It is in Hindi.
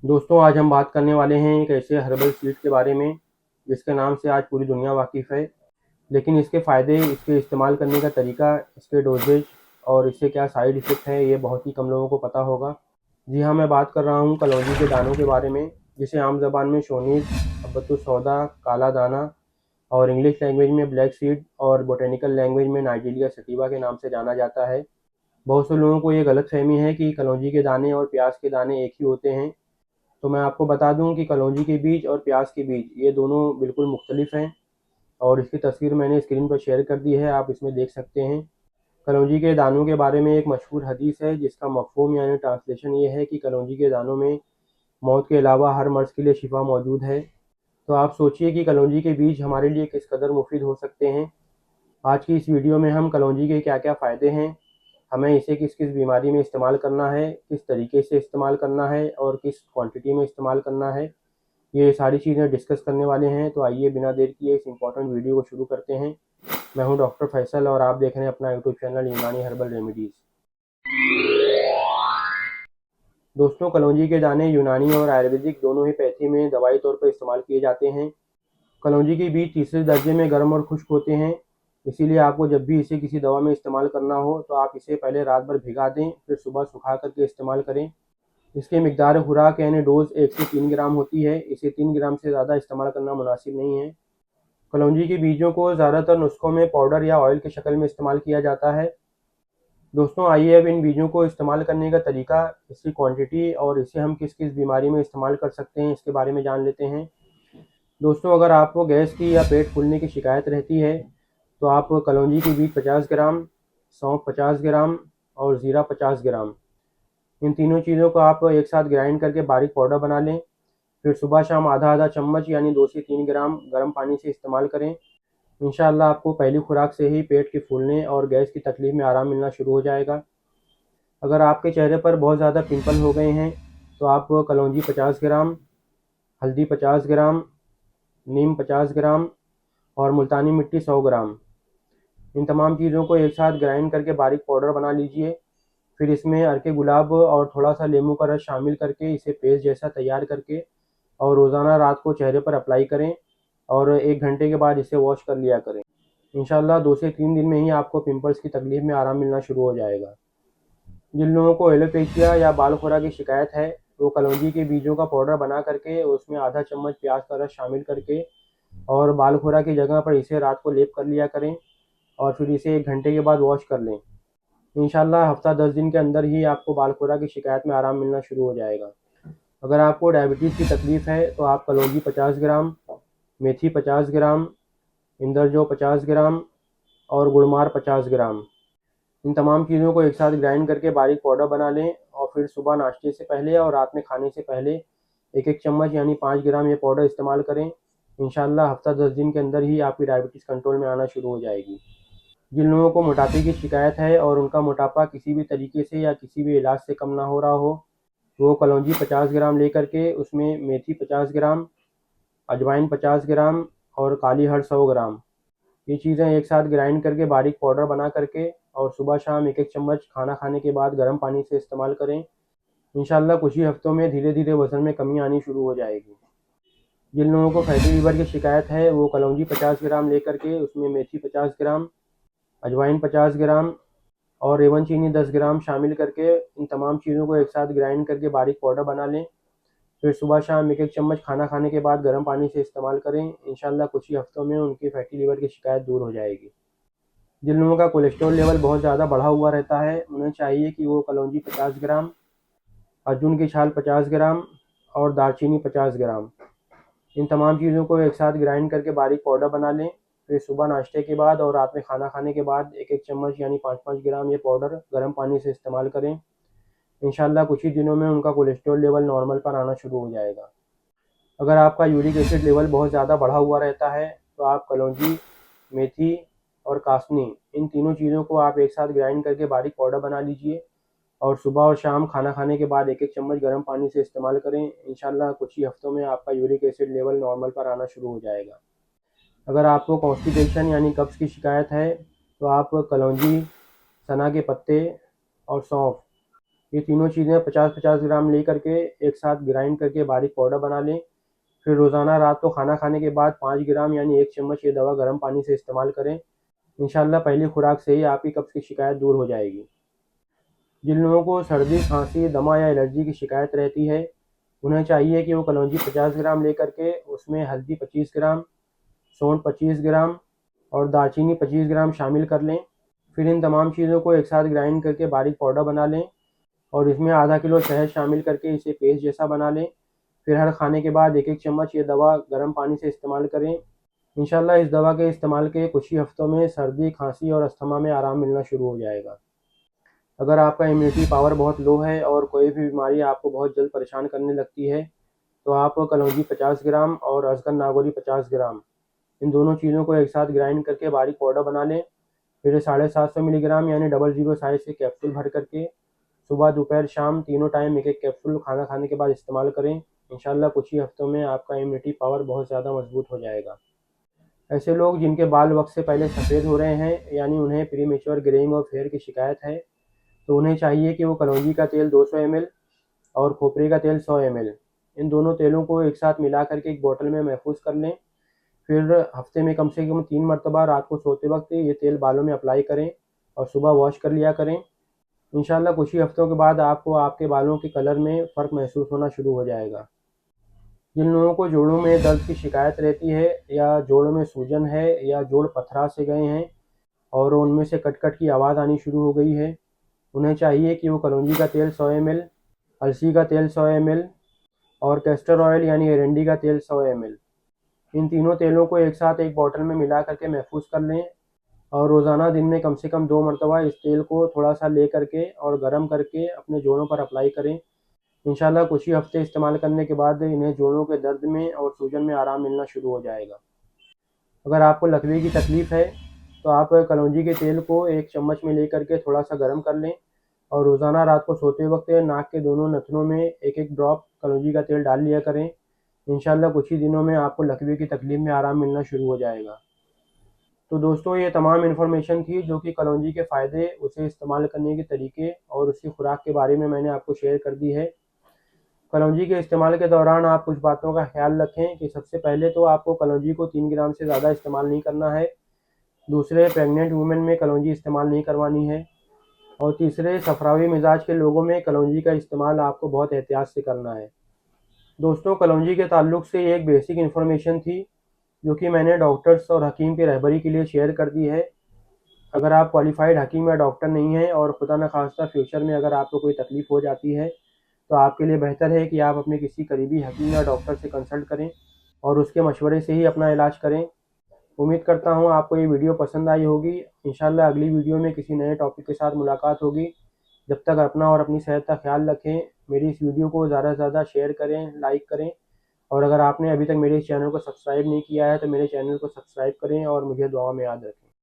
दोस्तों, आज हम बात करने वाले हैं एक ऐसे हर्बल सीड के बारे में जिसके नाम से आज पूरी दुनिया वाकिफ़ है। लेकिन इसके फ़ायदे, इसके इस्तेमाल करने का तरीका, इसके डोजेज और इससे क्या साइड इफ़ेक्ट है, ये बहुत ही कम लोगों को पता होगा। जी हाँ, मैं बात कर रहा हूँ कलौंजी के दानों के बारे में, जिसे आम ज़बान में शोनीज़, हब्बतुस सौदा, काला दाना और इंग्लिश लैंग्वेज में ब्लैक सीड और बॉटेनिकल लैंग्वेज में नाइजीरिया सटिवा के नाम से जाना जाता है। बहुत से लोगों को ये गलतफ़हमी है कि कलौंजी के दाने और प्याज के दाने एक ही होते हैं। तो मैं आपको बता दूं कि कलौंजी के बीज और प्याज के बीज ये दोनों बिल्कुल मुख्तलिफ हैं, और इसकी तस्वीर मैंने स्क्रीन पर शेयर कर दी है, आप इसमें देख सकते हैं। कलौंजी के दानों के बारे में एक मशहूर हदीस है जिसका मफ़हूम यानी ट्रांसलेशन ये है कि कलौंजी के दानों में मौत के अलावा हर मर्ज़ के लिए शिफा मौजूद है। तो आप सोचिए कि कलौंजी के बीज हमारे लिए किस कदर मुफीद हो सकते हैं। आज की इस वीडियो में हम कलौंजी के क्या-क्या फ़ायदे हैं, हमें इसे किस-किस बीमारी में इस्तेमाल करना है, किस तरीके से इस्तेमाल करना है और किस क्वांटिटी में इस्तेमाल करना है, ये सारी चीज़ें डिस्कस करने वाले हैं। तो आइए बिना देर किए इस इम्पोर्टेंट वीडियो को शुरू करते हैं। मैं हूं डॉक्टर फैसल और आप देख रहे हैं अपना यूट्यूब चैनल यूनानी हर्बल रेमेडीज़। दोस्तों, कलौंजी के दाने यूनानी और आयुर्वेदिक दोनों ही पैथी में दवाई तौर पर इस्तेमाल किए जाते हैं। कलौंजी के बीज तीसरे दर्जे में गर्म और खुश्क होते हैं, इसीलिए आपको जब भी इसे किसी दवा में इस्तेमाल करना हो तो आप इसे पहले रात भर भिगा दें, फिर सुबह सुखा करके इस्तेमाल करें। इसकी मिकदार खुराक यानी डोज 1 से 3 ग्राम होती है, इसे 3 ग्राम से ज़्यादा इस्तेमाल करना मुनासिब नहीं है। कलौंजी के बीजों को ज़्यादातर नुस्खों में पाउडर या ऑयल की शक्ल में इस्तेमाल किया जाता है। दोस्तों, आइए अब इन बीजों को इस्तेमाल करने का तरीका, इसकी क्वांटिटी और इसे हम किस किस बीमारी में इस्तेमाल कर सकते हैं, इसके बारे में जान लेते हैं। दोस्तों, अगर आपको गैस की या पेट फूलने की शिकायत रहती है तो आप कलौंजी के बीज 50 ग्राम, सौंफ 50 ग्राम और ज़ीरा 50 ग्राम, इन तीनों चीज़ों को आप एक साथ ग्राइंड करके बारीक पाउडर बना लें। फिर सुबह शाम आधा आधा चम्मच यानी 2 से 3 ग्राम गर्म पानी से इस्तेमाल करें। इंशाअल्लाह आपको पहली खुराक से ही पेट के फूलने और गैस की तकलीफ में आराम मिलना शुरू हो जाएगा। अगर आपके चेहरे पर बहुत ज़्यादा पिंपल हो गए हैं तो आप कलौंजी 50 ग्राम, हल्दी 50 ग्राम, नीम 50 ग्राम और मुल्तानी मिट्टी 100 ग्राम, इन तमाम चीज़ों को एक साथ ग्राइंड करके बारीक पाउडर बना लीजिए। फिर इसमें अर्के गुलाब और थोड़ा सा नींबू का रस शामिल करके इसे पेस्ट जैसा तैयार करके और रोज़ाना रात को चेहरे पर अप्लाई करें और 1 घंटे के बाद इसे वॉश कर लिया करें। इंशाल्लाह 2 से 3 दिन में ही आपको पिंपल्स की तकलीफ में आराम मिलना शुरू हो जाएगा। जिन लोगों को एलोपेशिया या बाल खुरा की शिकायत है वो कलौंजी के बीजों का पाउडर बना करके उसमें आधा चम्मच प्याज का रस शामिल करके और बाल खुरा की जगह पर इसे रात को लेप कर लिया करें और फिर इसे 1 घंटे के बाद वॉश कर लें। इंशाल्लाह हफ्ता 10 दिन के अंदर ही आपको बाल खुरा की शिकायत में आराम मिलना शुरू हो जाएगा। अगर आपको डायबिटीज़ की तकलीफ़ है तो आप कलौंजी 50 ग्राम, मेथी 50 ग्राम, इंदरजौ 50 ग्राम और गुड़मार 50 ग्राम, इन तमाम चीज़ों को एक साथ ग्राइंड करके बारीक पाउडर बना लें और फिर सुबह नाश्ते से पहले और रात में खाने से पहले एक एक चम्मच यानी 5 ग्राम ये पाउडर इस्तेमाल करें। इंशाल्लाह हफ्ता 10 दिन के अंदर ही आपकी डायबिटीज़ कंट्रोल में आना शुरू हो जाएगी। जिन लोगों को मोटापे की शिकायत है और उनका मोटापा किसी भी तरीके से या किसी भी इलाज से कम ना हो रहा हो, वो कलौंजी 50 ग्राम लेकर के उसमें मेथी 50 ग्राम, अजवाइन 50 ग्राम और काली हर्ड 100 ग्राम, ये चीज़ें एक साथ ग्राइंड करके बारीक पाउडर बना करके और सुबह शाम एक एक चम्मच खाना खाने के बाद गर्म पानी से इस्तेमाल करें। इंशाल्लाह कुछ ही हफ्तों में धीरे धीरे वज़न में कमी आनी शुरू हो जाएगी। जिन लोगों को फैटी लीवर की शिकायत है वो कलौंजी 50 ग्राम लेकर के उसमें मेथी 50 ग्राम, अजवाइन 50 ग्राम और रेवन चीनी 10 ग्राम शामिल करके इन तमाम चीज़ों को एक साथ ग्राइंड करके बारीक पाउडर बना लें। फिर सुबह शाम एक एक चम्मच खाना खाने के बाद गर्म पानी से इस्तेमाल करें। इंशाल्लाह कुछ ही हफ्तों में उनकी फैटी लीवर की शिकायत दूर हो जाएगी। जिन लोगों का कोलेस्ट्रॉल लेवल बहुत ज़्यादा बढ़ा हुआ रहता है उन्हें चाहिए कि वो कलौंजी 50 ग्राम, अर्जुन की छाल 50 ग्राम और दालचीनी 50 ग्राम, इन तमाम चीज़ों को एक साथ ग्राइंड करके बारीक पाउडर बना लें। फिर सुबह नाश्ते के बाद और रात में खाना खाने के बाद एक एक चम्मच यानी 5-5 ग्राम ये पाउडर गर्म पानी से इस्तेमाल करें। इंशाल्लाह कुछ ही दिनों में उनका कोलेस्ट्रॉल लेवल नॉर्मल पर आना शुरू हो जाएगा। अगर आपका यूरिक एसिड लेवल बहुत ज़्यादा बढ़ा हुआ रहता है तो आप कलौंजी, मेथी और कासनी, इन तीनों चीज़ों को आप एक साथ ग्राइंड करके बारीक पाउडर बना लीजिए और सुबह और शाम खाना खाने के बाद एक एक चम्मच गर्म पानी से इस्तेमाल करें। इंशाल्लाह कुछ ही हफ्तों में आपका यूरिक एसिड लेवल नॉर्मल पर आना शुरू हो जाएगा। अगर आपको कॉन्स्टिपेशन यानी कब्ज़ की शिकायत है तो आप कलौंजी, सना के पत्ते और सौंफ, ये तीनों चीज़ें 50-50 ग्राम ले करके एक साथ ग्राइंड करके बारीक पाउडर बना लें। फिर रोज़ाना रात को खाना खाने के बाद 5 ग्राम यानी 1 चम्मच ये दवा गर्म पानी से इस्तेमाल करें। इंशाल्लाह पहली खुराक से ही आपकी कब्ज़ की शिकायत दूर हो जाएगी। जिन लोगों को सर्दी, खांसी, दमा या एलर्जी की शिकायत रहती है, उन्हें चाहिए कि वो कलौंजी 50 ग्राम ले करके उसमें हल्दी 25 ग्राम, सौंठ 25 ग्राम और दालचीनी 25 ग्राम शामिल कर लें। फिर इन तमाम चीज़ों को एक साथ ग्राइंड करके बारीक पाउडर बना लें और इसमें आधा किलो शहद शामिल करके इसे पेस्ट जैसा बना लें। फिर हर खाने के बाद 1-1 चम्मच ये दवा गर्म पानी से इस्तेमाल करें। इंशाल्लाह इस दवा के इस्तेमाल के कुछ ही हफ्तों में सर्दी, खांसी और अस्थमा में आराम मिलना शुरू हो जाएगा। अगर आपका इम्यूनिटी पावर बहुत लो है और कोई भी बीमारी आपको बहुत जल्द परेशान करने लगती है, तो आप कलौंजी 50 ग्राम और अजगर नागौरी 50 ग्राम इन दोनों चीज़ों को एक साथ ग्राइंड करके बारीक पाउडर बना लें। फिर 750 मिलीग्राम यानी 00 साइज़ के कैप्सूल भर करके सुबह, दोपहर, शाम तीनों टाइम एक-एक कैप्सूल खाना खाने के बाद इस्तेमाल करें। इंशाल्लाह कुछ ही हफ्तों में आपका इम्यूनिटी पावर बहुत ज़्यादा मजबूत हो जाएगा। ऐसे लोग जिनके बाल वक्त से पहले सफ़ेद हो रहे हैं यानी उन्हें प्रीमेच्योर ग्रेइंग ऑफ हेयर की शिकायत है, तो उन्हें चाहिए कि वो कलौंजी का तेल 200 ml और खोपरे का तेल 100 ml इन दोनों तेलों को एक साथ मिला करके एक बोतल में महफूज कर लें। फिर हफ्ते में कम से कम 3 मरतबा रात को सोते वक्त ये तेल बालों में अप्लाई करें और सुबह वॉश कर लिया करें। इंशाल्लाह कुछ ही हफ्तों के बाद आपको आपके बालों के कलर में फ़र्क महसूस होना शुरू हो जाएगा। जिन लोगों को जोड़ों में दर्द की शिकायत रहती है या जोड़ों में सूजन है या जोड़ पथरा से गए हैं और उनमें से कट-कट की आवाज़ आनी शुरू हो गई है, उन्हें चाहिए कि वो कलौंजी का तेल 100 ml, अलसी का तेल 100 ml और कैस्टर ऑयल यानी एरंडी का तेल 100 ml इन तीनों तेलों को एक साथ एक बॉटल में मिला करके महफूज कर लें और रोज़ाना दिन में कम से कम 2 मरतबा इस तेल को थोड़ा-सा ले करके और गरम करके अपने जोड़ों पर अप्लाई करें। इंशाल्लाह कुछ ही हफ्ते इस्तेमाल करने के बाद इन्हें जोड़ों के दर्द में और सूजन में आराम मिलना शुरू हो जाएगा। अगर आपको लकवे की तकलीफ़ है, तो आप कलौंजी के तेल को 1 चम्मच में ले करके थोड़ा-सा गरम कर लें और रोज़ाना रात को सोते वक्त नाक के दोनों नथनों में एक-एक ड्रॉप कलौंजी का तेल डाल लिया करें। इंशाल्लाह कुछ ही दिनों में आपको लकवे की तकलीफ़ में आराम मिलना शुरू हो जाएगा। तो दोस्तों ये तमाम इन्फॉर्मेशन थी जो कि कलौंजी के फ़ायदे, उसे इस्तेमाल करने के तरीके और उसकी खुराक के बारे में मैंने आपको शेयर कर दी है। कलौंजी के इस्तेमाल के दौरान आप कुछ बातों का ख्याल रखें कि सबसे पहले तो आपको कलौंजी को 3 ग्राम से ज़्यादा इस्तेमाल नहीं करना है। दूसरे, प्रेग्नेंट वुमेन में कलौंजी इस्तेमाल नहीं करवानी है और तीसरे, सफरावी मिजाज के लोगों में कलौंजी का इस्तेमाल आपको बहुत एहतियात से करना है। दोस्तों कलौंजी के ताल्लुक से ये एक बेसिक इन्फॉर्मेशन थी जो कि मैंने डॉक्टर्स और हकीम की रहबरी के लिए शेयर कर दी है। अगर आप क्वालिफाइड हकीम या डॉक्टर नहीं हैं और खुदा न खास्ता फ्यूचर में अगर आपको कोई तकलीफ़ हो जाती है, तो आपके लिए बेहतर है कि आप अपने किसी करीबी हकीम या डॉक्टर से कंसल्ट करें और उसके मशवरे से ही अपना इलाज करें। उम्मीद करता हूँ आपको ये वीडियो पसंद आई होगी। इंशाल्लाह अगली वीडियो में किसी नए टॉपिक के साथ मुलाकात होगी। जब तक अपना और अपनी सेहत का ख्याल रखें। मेरी इस वीडियो को ज़्यादा से ज़्यादा शेयर करें, लाइक करें और अगर आपने अभी तक मेरे इस चैनल को सब्सक्राइब नहीं किया है तो मेरे चैनल को सब्सक्राइब करें और मुझे दुआओं में याद रखें।